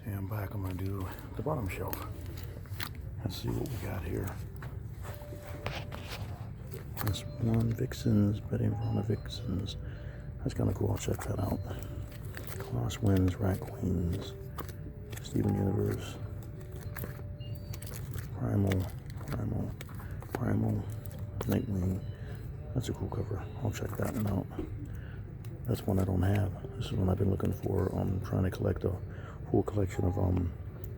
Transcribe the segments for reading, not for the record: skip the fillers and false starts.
And I'm back. I'm going to do the bottom shelf. Let's see what we got here. That's one Vixens, Betty and Verona Vixens. That's kind of cool. I'll check that out. Crosswinds, Rat Queens, Steven Universe, Primal, Nightwing. That's a cool cover. I'll check that one out. That's one I don't have. This is one I've been looking for. I'm trying to collect a full collection of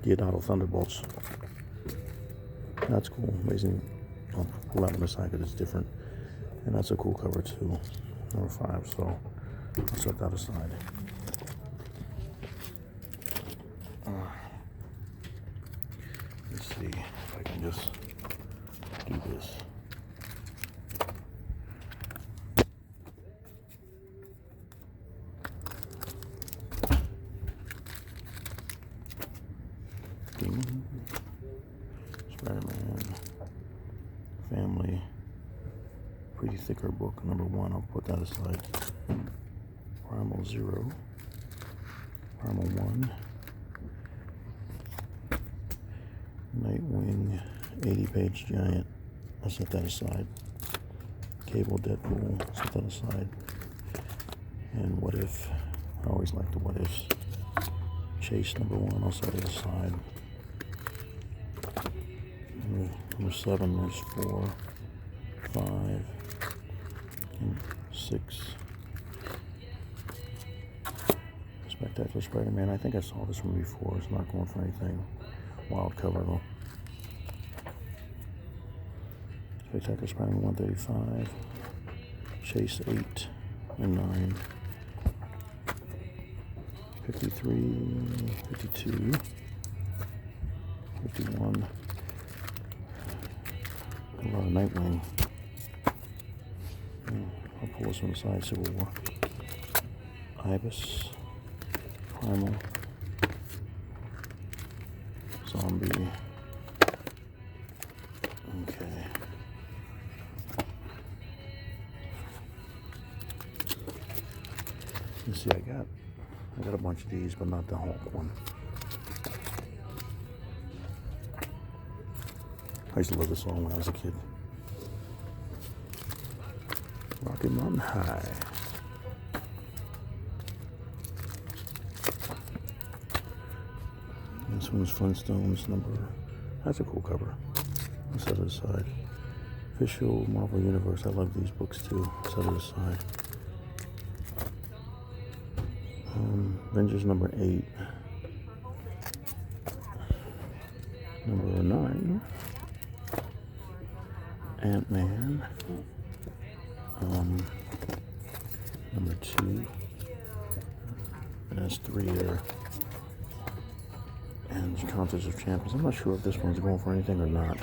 Diodato Thunderbolts. That's cool. Amazing. I'll pull that one aside because it's different. And that's a cool cover too. Number 5. So I'll set that aside. Let's see if I can just do this. Spider-Man Family Pretty Thicker book number 1. I'll put that aside. Primal 0, Primal 1, Nightwing 80-page giant. I'll set that aside. Cable Deadpool, set that aside. And What If? I always like the What Ifs. Chase number 1. I'll set it aside. Number 7, there's 4, 5, and 6. Spectacular Spider-Man. I think I saw this one before. It's not going for anything. Wild cover though. Spectacular Spider-Man 135. Chase 8 and 9. 53, 52, 51. A lot of Nightwing. I'll pull this one aside. Civil War. Ibis. Primal. Zombie. Okay. Let's see, I got a bunch of these, but not the Hulk one. I used to love this song when I was a kid. Rocky Mountain High. This one's Flintstones number. That's a cool cover. I'll set it aside. Official Marvel Universe. I love these books too. Set it aside. Avengers number 8. Number 9. Ant-Man. Number 2. And that's 3 there. And Contest of Champions. I'm not sure if this one's going for anything or not.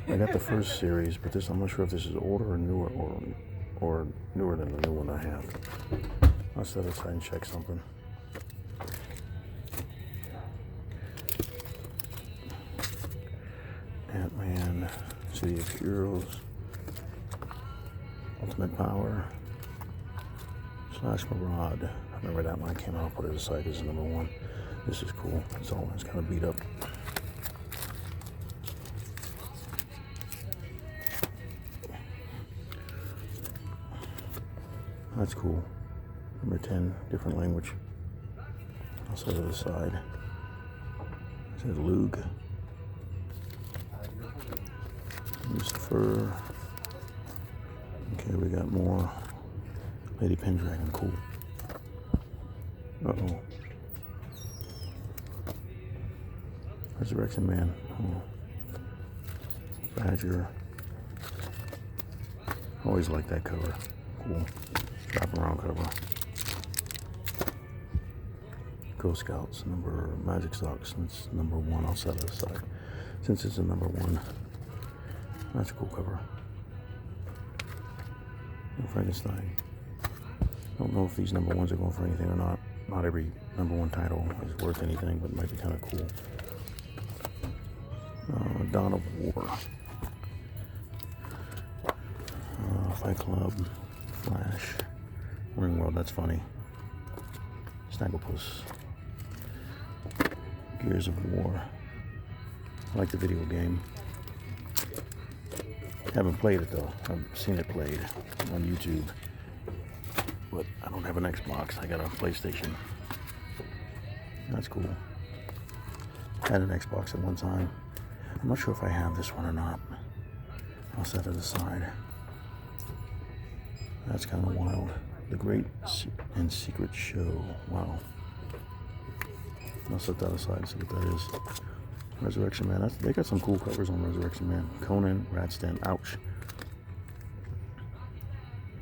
I got the first series, but this I'm not sure if this is older or newer, or newer than the new one I have. I'll set it aside and check something. Ant-Man, City of Heroes, Ultimate Power, Slash Maraud. I remember that one came out. I'll put it aside as number 1. This is cool. It's all it's kind of beat up. That's cool. Number 10, different language. I'll set it aside. It says Lug. Lucifer. Okay, we got more. Lady Pendragon, cool. Uh-oh. Resurrection Man. Oh. Badger. Always like that cover. Cool. Wrap around cover. Ghost Scouts, Magic Stocks, since number 1. I'll set it aside. Since it's a number 1. That's a cool cover. Frankenstein. I don't know if these number 1s are going for anything or not. Not every number 1 title is worth anything, but it might be kind of cool. Dawn of War. Fight Club. Flash. Ringworld, that's funny. Snagglepuss. Gears of War. I like the video game. Haven't played it though. I've seen it played on YouTube. But I don't have an Xbox. I got a PlayStation. That's cool. Had an Xbox at one time. I'm not sure if I have this one or not. I'll set it aside. That's kind of wild. The Great and Secret Show. Wow. I'll set that aside and see what that is. Resurrection Man. They got some cool covers on Resurrection Man. Conan, Ratstand. Ouch.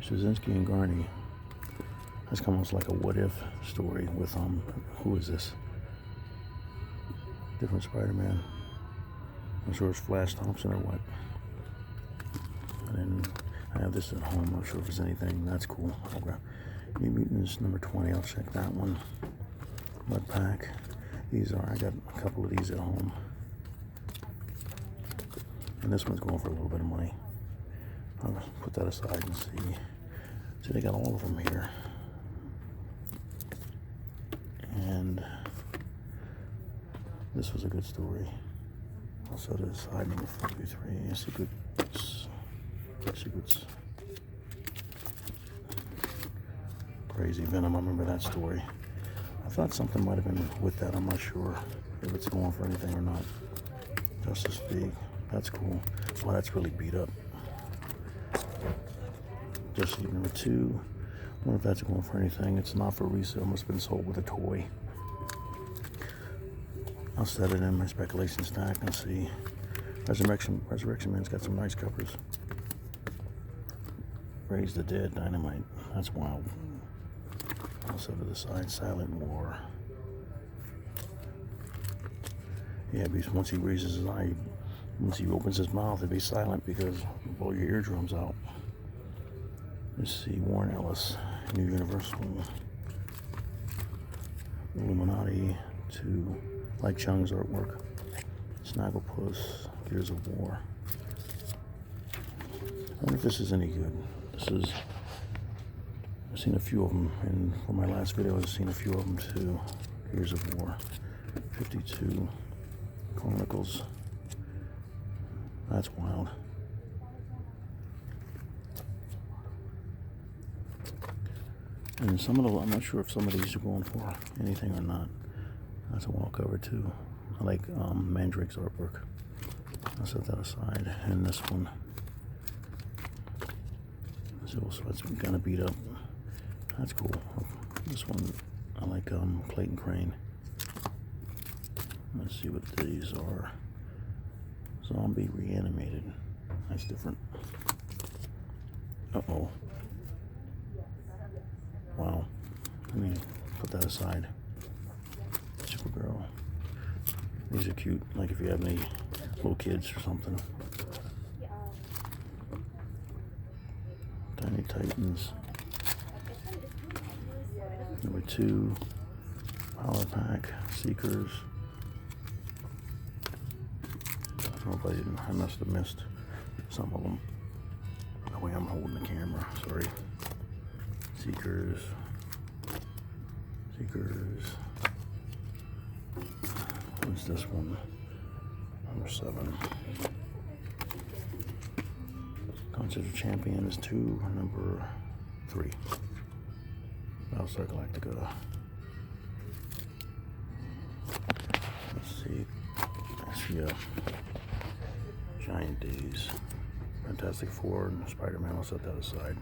Straczynski and Garney. That's almost like a what-if story with, who is this? Different Spider-Man. I'm sure it's Flash Thompson or what. And then I have this at home. I'm not sure if it's anything. That's cool. I'll grab New Mutants number 20. I'll check that one. Mud Pack. These are, I got a couple of these at home. And this one's going for a little bit of money. I'll put that aside and see. See, they got all of them here. And this was a good story. I'll set it aside. Number 43. Secrets. Crazy Venom. I remember that story. I thought something might have been with that. I'm not sure if it's going for anything or not. Justice League. That's cool. Well, that's really beat up. Justice League number 2. I wonder if that's going for anything. It's not for resale. It must have been sold with a toy. I'll set it in my speculation stack and see. Resurrection Man's got some nice covers. Raise the Dead, Dynamite. That's wild. I'll set it aside. Silent War. Yeah, because once he raises his eye, once he opens his mouth, it'd be silent because it'll blow your eardrums out. Let's see. Warren Ellis. New Universal. Illuminati 2. Like Chung's artwork. Snagglepuss. Gears of War. I wonder if this is any good. This is, I've seen a few of them, and for my last video I've seen a few of them too. Gears of War. 52. Chronicles. That's wild. And some of the, I'm not sure if some of these are going for anything or not. That's a wall cover too. I like Mandrake's artwork. I'll set that aside. And this one. So it's gonna beat up. That's cool. This one, I like Clayton Crane. Let's see what these are. Zombie Reanimated. That's different. Uh-oh. Wow. Let me put that aside. Supergirl. These are cute. Like if you have any little kids or something. Tiny Titans. Number 2. Power Pack. Seekers. I don't know if I must have missed some of them. The way I'm holding the camera. Sorry. Seekers. What's this one? Number 7. Concert of Champions 2. Number 3. Battlestar Galactica. Let's see. Actually, Giant Days. Fantastic Four and Spider-Man. I'll set that aside.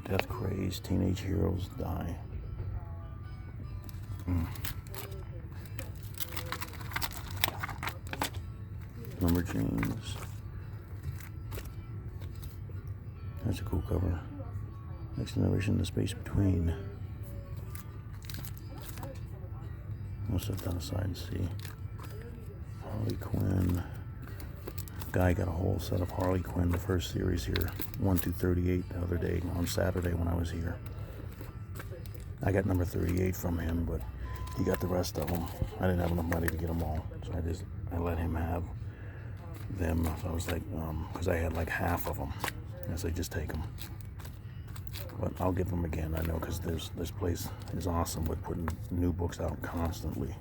Death Craze, Teenage Heroes Die. Lumberjanes. That's a cool cover. Next Generation, The Space Between. I'll set that aside and see. Harley Quinn. Guy got a whole set of Harley Quinn, the first series here, 1 through 38 the other day on Saturday when I was here. I got number 38 from him, but he got the rest of them. I didn't have enough money to get them all, so I let him have them. So I was like, because I had like half of them. I said, just take them. But I'll give them again, I know, because this place is awesome with putting new books out constantly.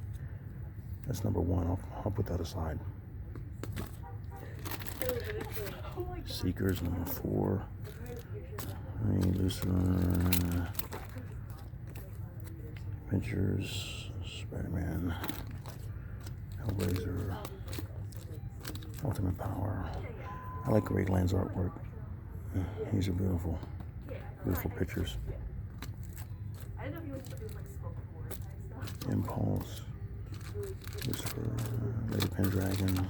That's number one. I'll put that aside. Seekers, number 4. Lucifer. Adventures. Spider-Man. Hellraiser. Ultimate Power. I like Greg Land's artwork. These are beautiful. Beautiful pictures. Impulse. Lucifer. Lady Pendragon.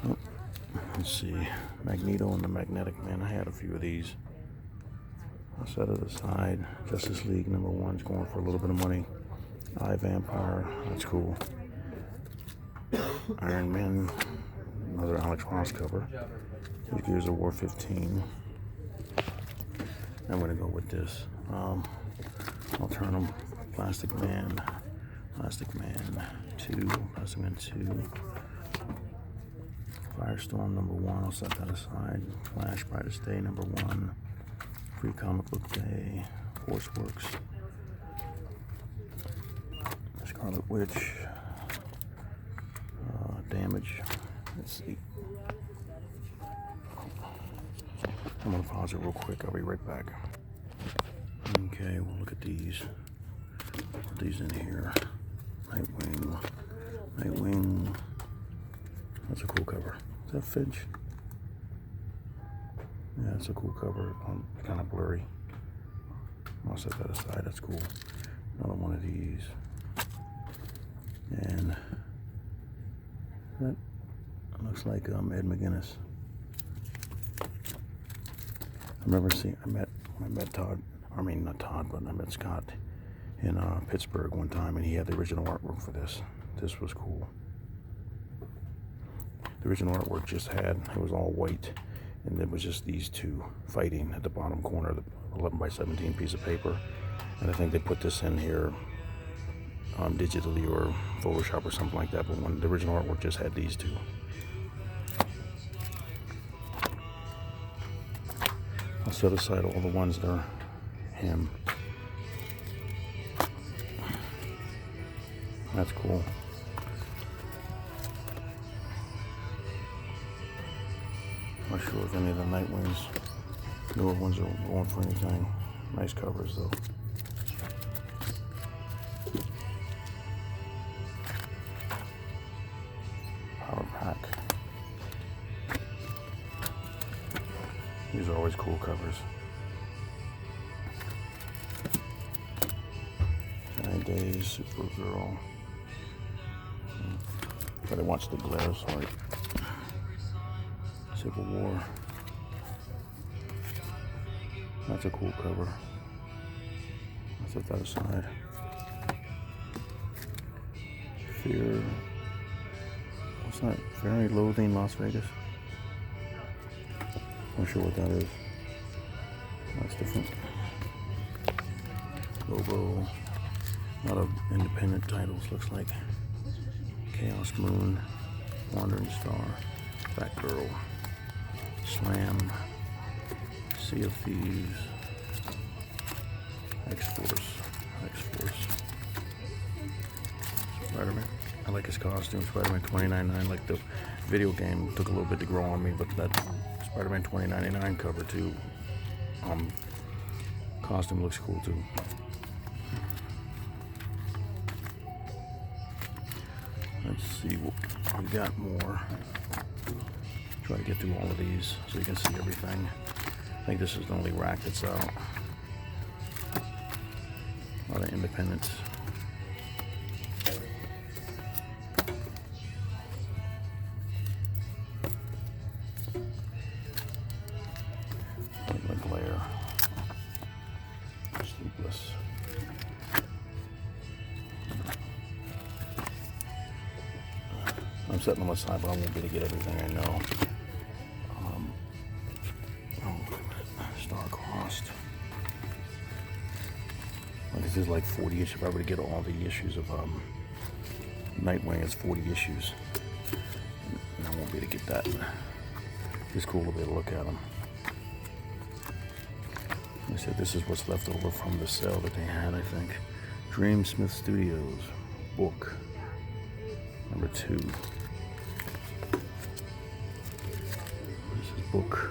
Oh, let's see. Magneto and the Magnetic Man. I had a few of these. I'll set it aside. Justice League number 1's going for a little bit of money. I, Vampire. That's cool. Iron Man. Another Alex Ross cover. Gears of War 15. I'm going to go with this. I'll turn them. Plastic Man 2, Plastic Man 2. Firestorm number 1, I'll set that aside. Flash Brightest Day number 1. Free Comic Book Day. Force Works. Scarlet Witch. Damage. Let's see. I'm going to pause it real quick. I'll be right back. Okay, we'll look at these. Put these in here. Nightwing. That's a cool cover. Is that Finch? Yeah, it's a cool cover. Kind of blurry. I'll set that aside. That's cool. Another one of these. And that looks like Ed McGuinness. I met Todd. I mean, not Todd, but I met Scott in Pittsburgh one time, and he had the original artwork for this. This was cool. The original artwork it was all white, and it was just these two fighting at the bottom corner of the 11 by 17 piece of paper. And I think they put this in here digitally or Photoshop or something like that, but when the original artwork just had these two. I'll set aside all the ones that are him. That's cool. Not sure if any of the Nightwings, newer ones, are going for anything. Nice covers though. Power Pack. These are always cool covers. Giant Days, Supergirl. Gotta watch the glare, sorry. Civil War. That's a cool cover. I'll set that aside. Fear. What's that? Fear and Loathing, Las Vegas. Not sure what that is. That's different. Lobo. A lot of independent titles, looks like. Chaos Moon. Wandering Star. Batgirl. Slam. Sea of Thieves. X-Force. Spider-Man. I like his costume. Spider-Man 2099. Like the video game took a little bit to grow on me, but that Spider-Man 2099 cover too. Costume looks cool too. Let's see what we got more. Try to get through all of these so you can see everything. I think this is the only rack that's out. A lot of independents. The glare. Sleepless. I'm setting them aside, but I won't be able to get everything I know. Star-Crossed. Like this is like 40 issues. If I were to get all the issues of Nightwing, it's 40 issues. And I won't be able to get that. It's cool to be able to look at them. They said this is what's left over from the sale that they had, I think. Dreamsmith Studios book number 2. This is book.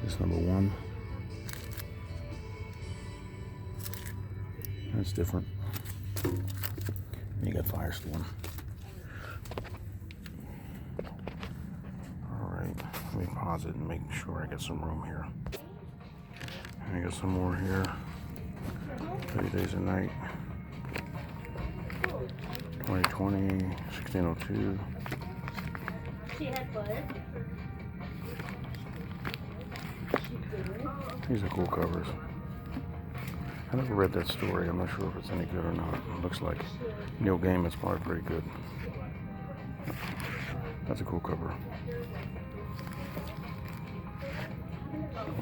This is number 1. That's different. And you got Firestorm. Alright, let me pause it and make sure I get some room here. And I got some more here. 30 Days a Night. 2020, 1602. She had blood. These are cool covers. I never read that story. I'm not sure if it's any good or not. It looks like Neil Gaiman's probably pretty good. That's a cool cover.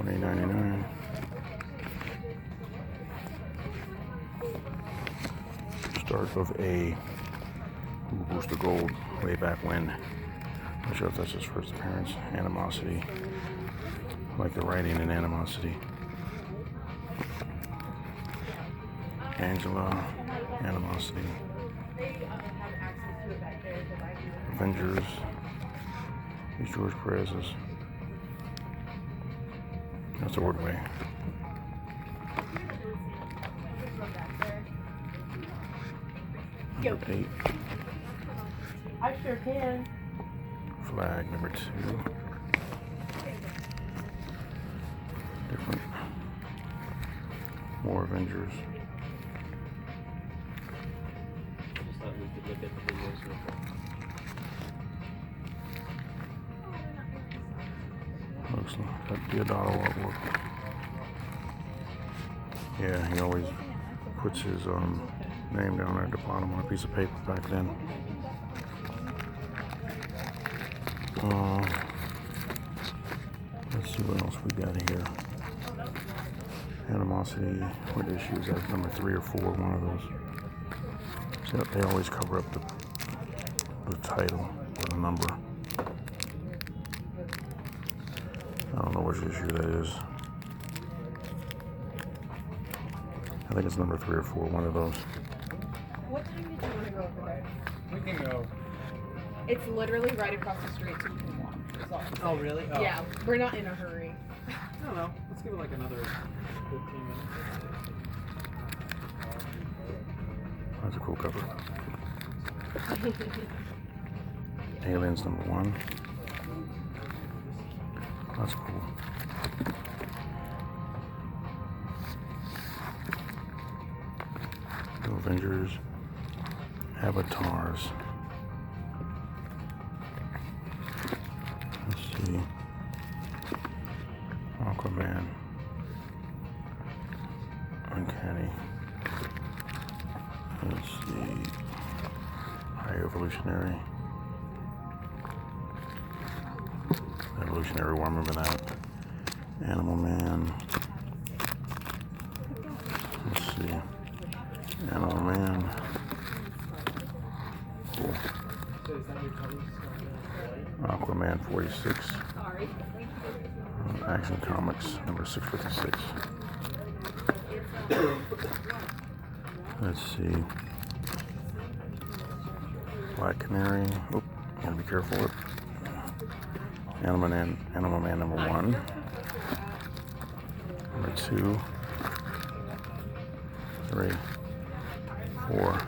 $20.99. Start of A. Booster Gold way back when. I'm not sure if that's his first appearance. Animosity. I like the writing in Animosity. Angela, Animosity, Avengers, these George Perez's. That's Ordway. Number 8. I sure can. Flag number 2. Different. More Avengers. We could look at the videos real quick. Looks like that Diodato artwork. Yeah, he always puts his name down there at the bottom on a piece of paper back then. Let's see what else we got here. Animosity, what issue is that? Number 3 or 4, one of those. So they always cover up the title or the number. I don't know which issue that is. I think it's number 3 or 4, one of those. What time did you want to go over there? We can go. It's literally right across the street, so you can walk. That's all I'm Oh, saying. really? Oh. Yeah, we're not in a hurry. I don't know. Let's give it like another 15 minutes. That's a cool cover. Aliens number 1. That's cool. The Avengers. Avatars. Let's see. Aquaman. Uncanny. Let's see. High Evolutionary. Evolutionary War, remember that. Animal Man. Let's see. Animal Man. Cool. Aquaman 46. Sorry. Action Comics number 656. Let's see. Black Canary. Oh, gotta be careful with Animal Man number 1. Number 2. 3. 4.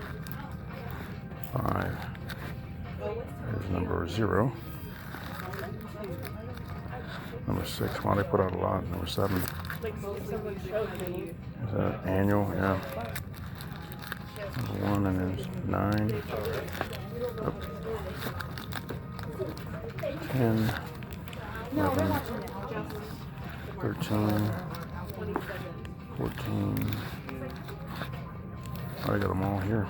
5. There's number 0. Number 6. Wow, they put out a lot. Number 7. Like someone showed me. Is that annual? Yeah. Number 1, and there's 9. Oh. 10. 11. 13. 14. Oh, I got them all here.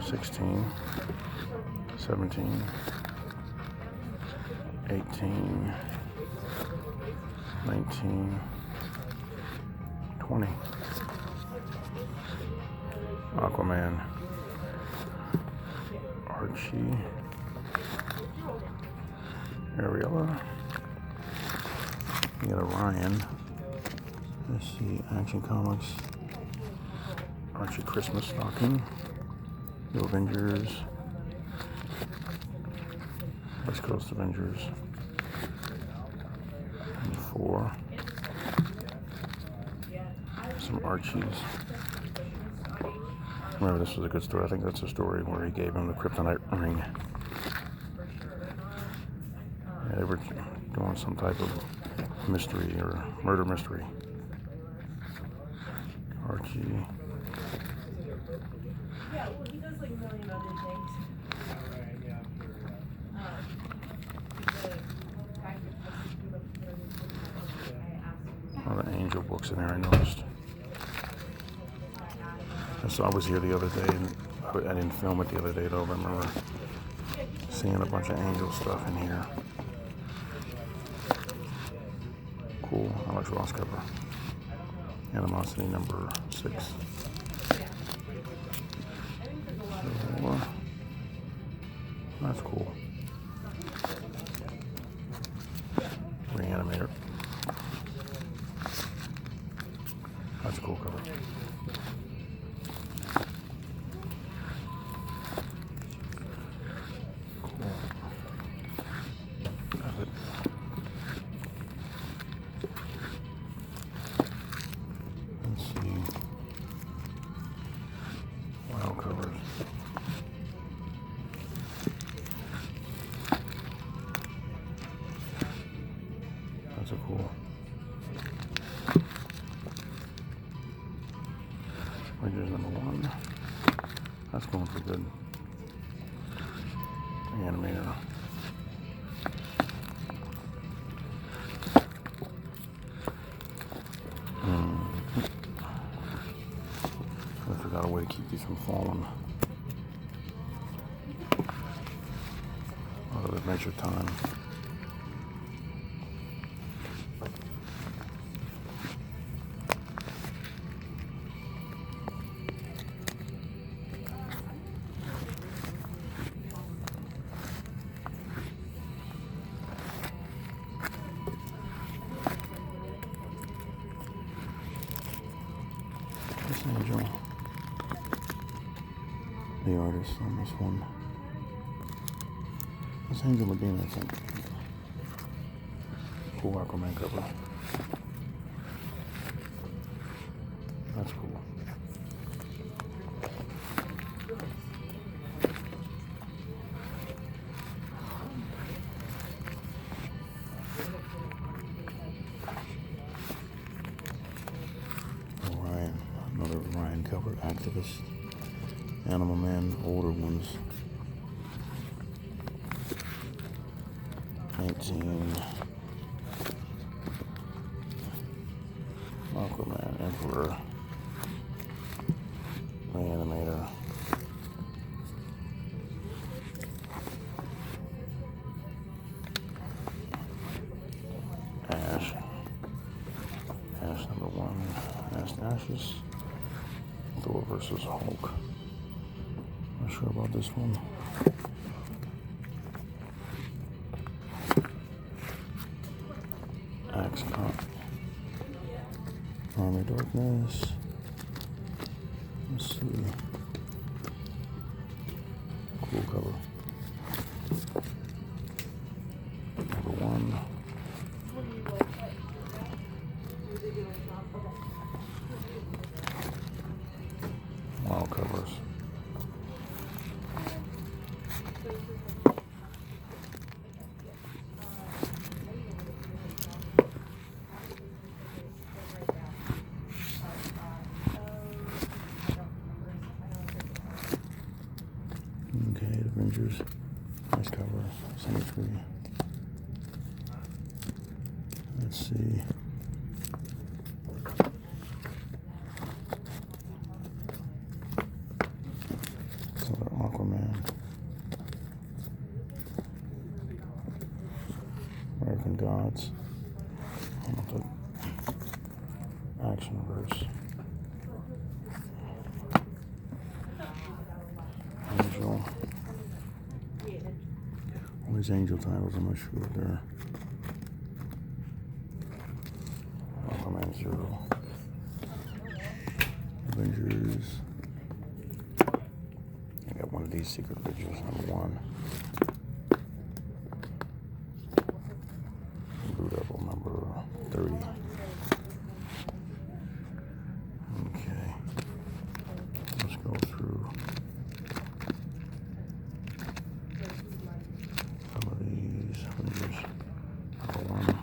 16. 17. 18. 19. 20. Aquaman. Archie. Ariella. You got Orion. Let's see, Action Comics, Archie Christmas Stocking, The Avengers, West Coast Avengers, and 4. Some Archies. Remember, this was a good story. I think that's a story where he gave him the kryptonite ring. Yeah, they were doing some type of mystery or murder mystery. Archie. Yeah, well, he does like a million other things. Alright, yeah, A lot of angel books in there, I noticed. So I was here the other day, and I didn't film it the other day though. I remember seeing a bunch of angel stuff in here. Cool, Alex Ross cover. Animosity number 6. So, that's cool. Reanimator. That's a cool cover. Cool. That's it. Let's see. Wow covers. That's a cool. Rangers number 1. That's going for good. Animator. I forgot a way to keep these from falling. Out of Adventure Time. This angel. The artist on this one. This Angel Medina, I think. Cool Aquaman cover. That's cool. Orion, another Orion cover, Activist. Animal Man, older ones. 19. Aquaman, Emperor. Reanimator. Ash. Ash number 1. Ash to Ashes. Thor versus Hulk. Not sure about this one. Axe Cop. Army Darkness. Let's see. Cool cover. Number 1. Wow covers. Okay, Avengers. Nice cover. Symmetry. Let's see. Another Aquaman. American Gods. Action verse. Angel. All these angel titles, I'm not sure if they're Aquaman 0. Avengers. I got one of these Secret Avengers, number 1. Blue Devil, number 30. Okay. Let's go through some of these Avengers. Number 1.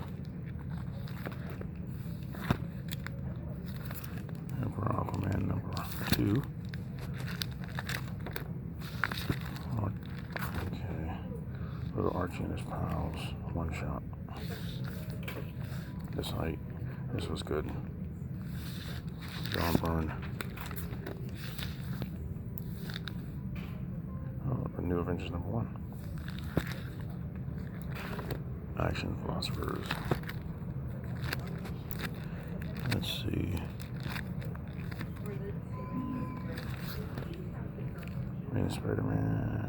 Emperor Aquaman, number 2. Okay. Little Archie and his pals. One shot. This was good. John Byrne. Oh, the New Avengers number 1. Action Philosophers. Let's see. Main Spider-Man.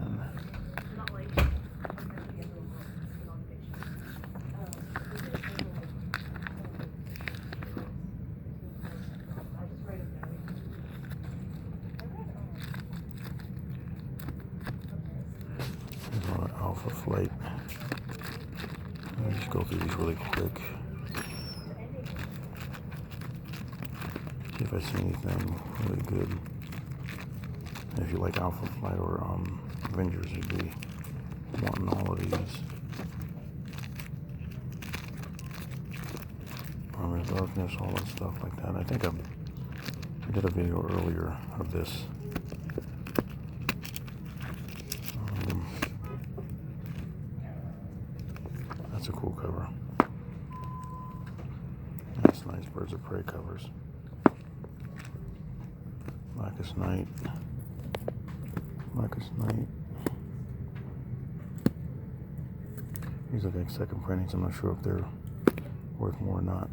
Alpha Flight. Let me just go through these really quick. See if I see anything really good. If you like Alpha Flight or Avengers, you'd be wanting all of these. Army of Darkness, all that stuff like that. I think I did a video earlier of this. That's a cool cover. That's nice Birds of Prey covers. Blackest Night. Blackest Night. These are like second printings. I'm not sure if they're worth more or not.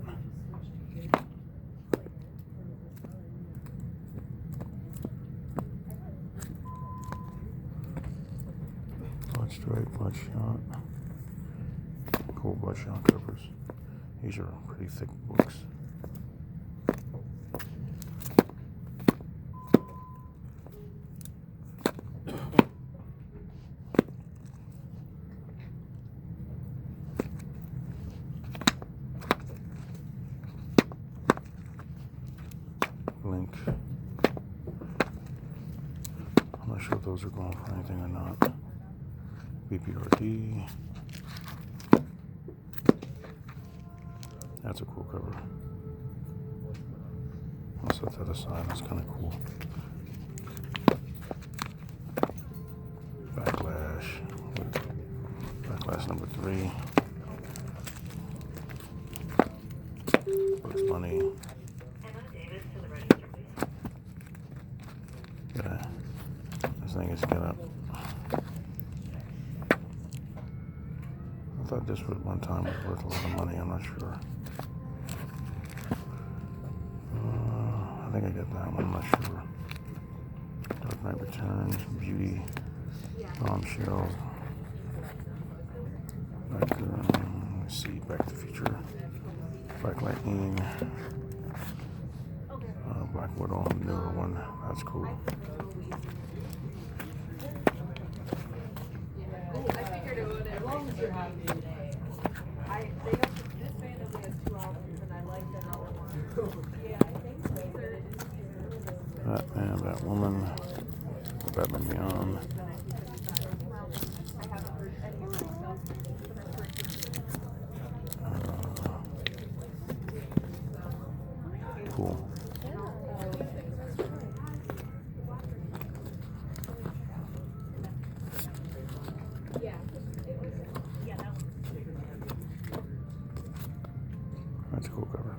Bloodstrike, Bloodshot. Cool Bloodshot covers. These are pretty thick books. Link. I'm not sure if those are going for anything or not. BPRD. That's a cool cover. I'll set that aside. That's kind of cool. Backlash. Backlash number 3. Bugs Bunny. Yeah. This thing is gonna. I thought this was one time was worth a lot of money. I'm not sure. I think I got that one. I'm not sure. Dark Knight Returns, Beauty, Bombshell. Let's see, Back to the Future, Black Lightning, Black Widow, newer one. That's cool. I figured it would, as long as you're happy. This band only has 2 albums, and I like the other one. Yeah, I think so. Batman, Batwoman, Batman Beyond. Cool. That's a cool cover.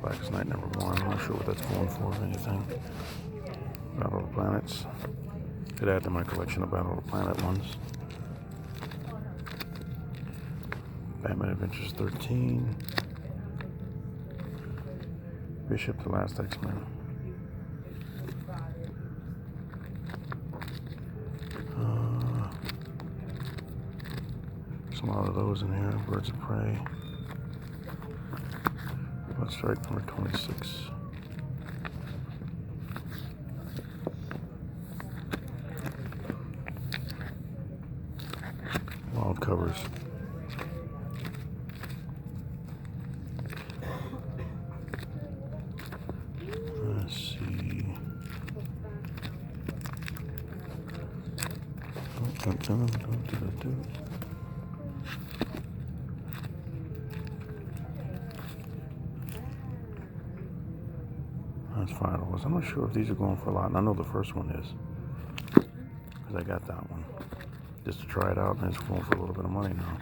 Blackest Night number 1. I'm not sure what that's going for, if anything. Battle of the Planets. Could add to my collection of Battle of the Planet ones. Batman Adventures 13. Bishop, the Last X-Men. There's a lot of those in here. Birds of Prey. Strike number 26. Wild covers. Let's see. That's $5. I'm not sure if these are going for a lot, and I know the first one is, because I got that one just to try it out, and it's going for a little bit of money now.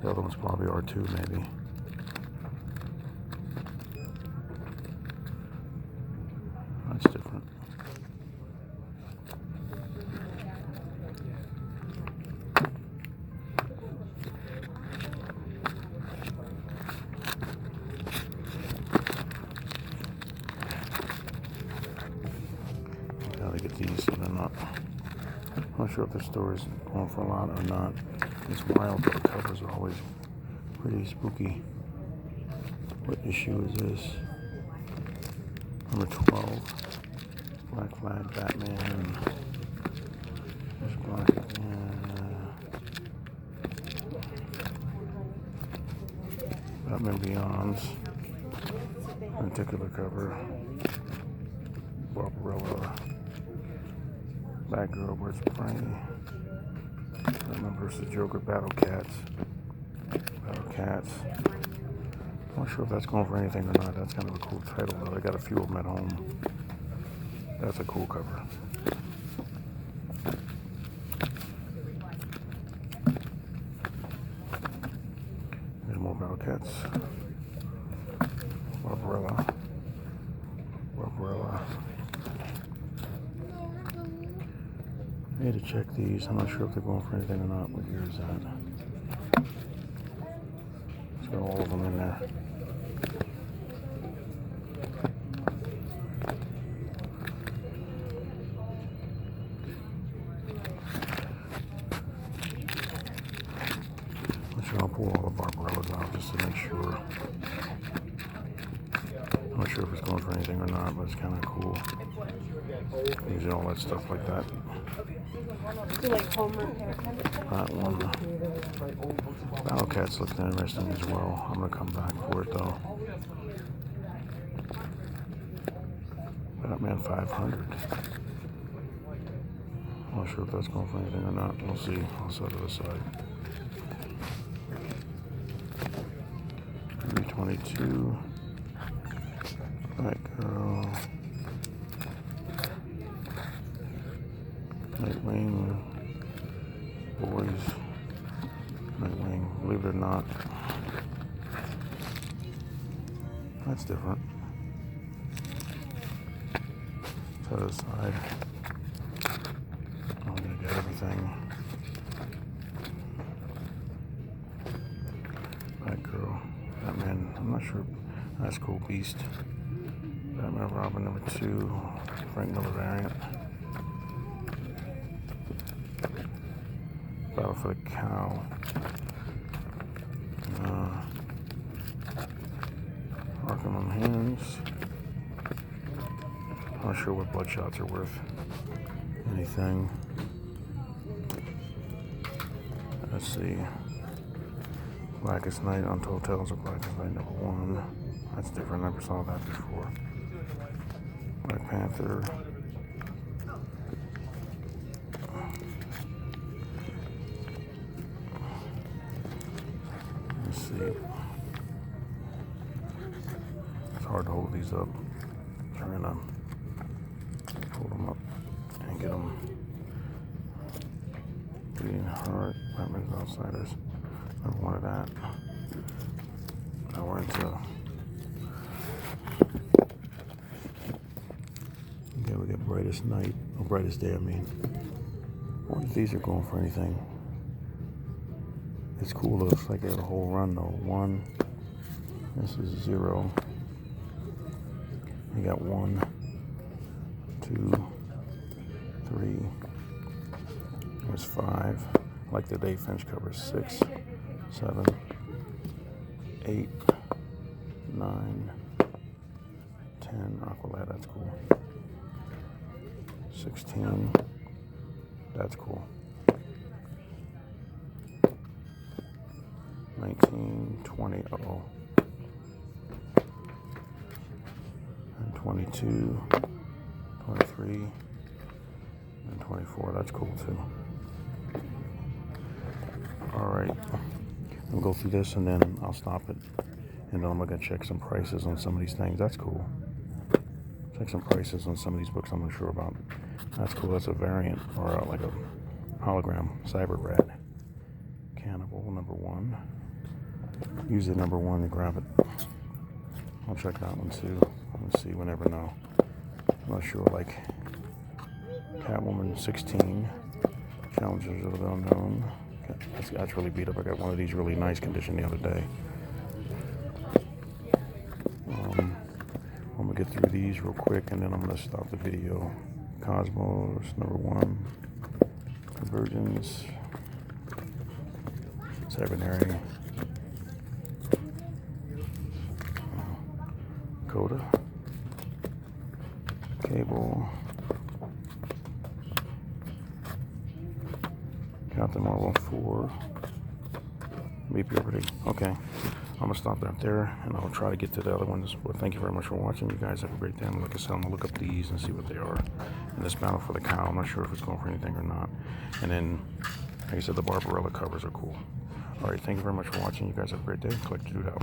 The other ones probably are too, maybe. That's different. Gotta get these so they're not. I'm not sure if the store is going for a lot or not. It's wild, but the covers are always pretty spooky. What issue is this? Number 12. Black Flag, Batman. There's Black again. Batman Beyonds. Particular cover. Barbarella. Batgirl, Birds of Prey. Batman vs. Joker, Battle Cats. Battle Cats. I'm not sure if that's going for anything or not. That's kind of a cool title, though. I got a few of them at home. That's a cool cover. There's more Battle Cats. Barbarella. Barbarella. I need to check these. I'm not sure if they're going for anything or not. What year is that? It's got all of them in there. I'll pull all the Barbarellas out just to make sure. I'm not sure if it's going for anything or not, but it's kind of cool. Using all that stuff like that. Do like home repair kind of stuff? That one. Battle Cats looks interesting as well. I'm going to come back for it though. Batman 500. I'm not sure if that's going for anything or not. We'll see. I'll set it aside. 322. Batgirl. Nightwing. Boys. Nightwing. Believe it or not. That's different. Set it aside. I'm gonna get everything. Batgirl. Batman, I'm not sure. That's cool. Beast. Batman Robin number 2. Frank Miller variant. Battle for the Cow. Arkham Unhinged. Not sure what Bloodshots are worth. Anything. Let's see. Blackest Night, Untold Tales of Blackest Night number 1. That's different. Never saw that before. Black Panther. Let's see. It's hard to hold these up. Trying to hold them up and get them. Bleeding Heart, Batman's Outsiders. Never wanted that. Now we're into. Okay, we got Brightest Night, or Brightest Day, I mean. I wonder if these are going for anything. It's cool, it looks like they have a whole run though. 1, this is 0. You got 1, 2, 3. There's 5. I like the Dave Finch cover. 6, 7, 8, 9, 10, Aqualad, that's cool. 16, that's cool. 19, 20, uh-oh. And 22, 23, and 24, that's cool too. Alright, we'll go through this and then I'll stop it. And then I'm gonna check some prices on some of these things. That's cool. Check some prices on some of these books I'm not sure about. That's cool. That's a variant or like a hologram. Cyber Rat. Cannibal #1. Use the #1 to grab it. I'll check that one too. Let's see. We'll never know. I'm not sure. Like Catwoman 16. Challengers of the Unknown. That's really beat up. I got one of these really nice condition the other day. I'm gonna get through these real quick and then I'm gonna stop the video. Cosmos #1. Convergence. Cybernary. Coda. Cable. Captain Marvel 4. Be Puberty. Okay. I'm gonna stop that there and I'll try to get to the other ones. But thank you very much for watching. You guys have a great day. I'm gonna look up these and see what they are. And this Battle for the Cow, I'm not sure if it's going for anything or not. And then, like I said, the Barbarella covers are cool. Alright, thank you very much for watching. You guys have a great day. Collect your dude out.